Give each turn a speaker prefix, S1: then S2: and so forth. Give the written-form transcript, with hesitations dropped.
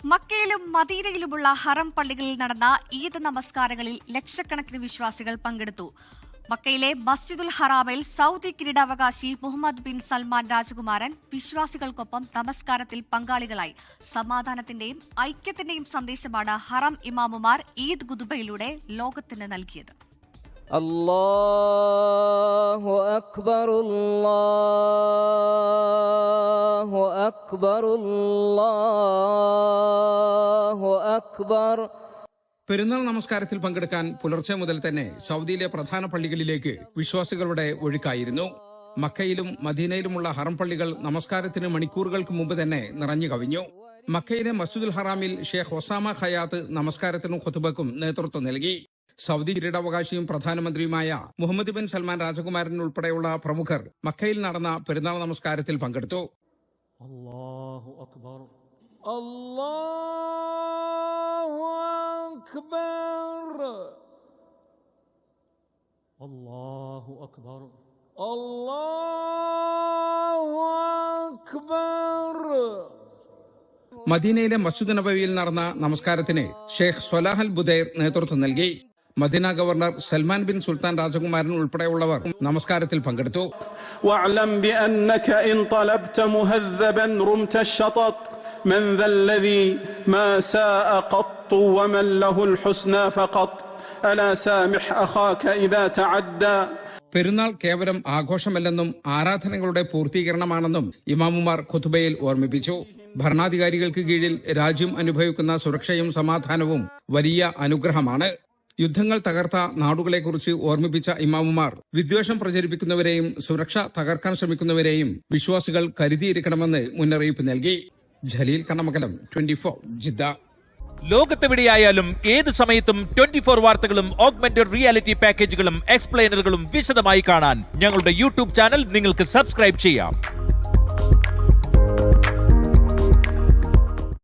S1: മക്കയിലും മദീനയിലുമുള്ള ഹറം പള്ളികളിൽ നടന്ന ഈദ് നമസ്കാരങ്ങളിൽ ലക്ഷക്കണക്കിന് വിശ്വാസികൾ പങ്കെടുത്തു. മക്കയിലെ മസ്ജിദുൽ ഹറാമിൽ സൗദി കിരീടാവകാശി മുഹമ്മദ് ബിൻ സൽമാൻ രാജകുമാരൻ വിശ്വാസികൾക്കൊപ്പം നമസ്കാരത്തിൽ പങ്കാളികളായി. സമാധാനത്തിന്റെയും ഐക്യത്തിന്റെയും സന്ദേശമാണ് ഹറം ഇമാമുമാർ ഈദ് ഖുതുബയിലൂടെ ലോകത്തിന് നൽകിയത്.
S2: അല്ലാഹു അക്ബർ അല്ലാഹു അക്ബർ അല്ലാഹു അക്ബർ.
S3: പെരുന്നാൾ നമസ്കാരത്തിൽ പങ്കെടുക്കാൻ പുലർച്ചെ മുതൽ തന്നെ സൗദിയിലെ പ്രധാന പള്ളികളിലേക്ക് വിശ്വാസികളുടെ ഒഴുക്കായിരുന്നു. മക്കയിലും മദീനയിലുമുള്ള ഹറം പള്ളികൾ നമസ്കാരത്തിന് മണിക്കൂറുകൾക്ക് മുമ്പ് തന്നെ നിറഞ്ഞു കവിഞ്ഞു. മക്കയിലെ മസ്ജിദുൽ ഹറാമിൽ ഷേഖ് ഒസാമ ഖയാത്ത് നമസ്കാരത്തിനും ഖുതുബക്കും നേതൃത്വം നൽകി. സൗദി കിരീടാവകാശിയും പ്രധാനമന്ത്രിയുമായ മുഹമ്മദ് ബിൻ സൽമാൻ രാജകുമാരൻ ഉൾപ്പെടെയുള്ള പ്രമുഖർ മക്കയിൽ നടന്ന പെരുന്നാൾ നമസ്കാരത്തിൽ പങ്കെടുത്തു.
S4: അല്ലാഹു അക്ബർ
S2: അല്ലാഹു അക്ബർ
S4: അല്ലാഹു അക്ബർ
S2: അല്ലാഹു അക്ബർ.
S3: മദീനയിലെ മസ്ജിദ് നബവിയിൽ നടന്ന നമസ്കാരത്തിന് ഷെയ്ഖ് സ്വലാഹ് അൽ ബുദൈർ നേതൃത്വം നൽകി. Medina governor Salman bin Sultan രാജകുമാരൻ ഉൾപ്പെടെയുള്ളവർ നമസ്കാരത്തിൽ പങ്കെടുത്തു.
S5: വഅലം ബിഅന്നക ഇൻ തലബ്ത മുഹദ്ദബൻ റുംത الشطط من ذا الذي ما ساء قط ومن له الحسنى فقط ألا سامح أخاك إذا تعدى.
S3: പെരുന്നാൾ കേവലം ആഘോഷമല്ലെന്നും ആരാധനകളുടെ പൂർത്തീകരണമാണെന്നും ഇമാമുമാർ ഖുതുബയിൽ ഓർമ്മിപ്പിച്ചു. ഭരണാധികാരികൾക്ക് കീഴിൽ രാജ്യം അനുഭവിക്കുന്ന സുരക്ഷയും സമാധാനവും വലിയ അനുഗ്രഹമാണ്. യുദ്ധങ്ങൾ തകർത്ത നാടുകളെക്കുറിച്ച് ഓർമ്മിപ്പിച്ച ഇമാമുമാർ വിദ്വേഷം പ്രചരിപ്പിക്കുന്നവരെയും സുരക്ഷ തകർക്കാൻ ശ്രമിക്കുന്നവരെയും വിശ്വാസികൾ കരുതിയിരിക്കണമെന്ന് മുന്നറിയിപ്പ് നൽകി. ജലീൽ കണ്ണമംഗലം, 24 ജിദ്ദ.
S6: ലോകത്തെവിടെയായാലും ഏത് സമയത്തും 24 വാർത്തകളും ഓഗ്മെന്റഡ് റിയാലിറ്റി പാക്കേജുകളും എക്സ്പ്ലെയിനറുകളും വിശദമായി കാണാൻ ഞങ്ങളുടെ യൂട്യൂബ് ചാനൽ നിങ്ങൾക്ക് സബ്സ്ക്രൈബ് ചെയ്യാം.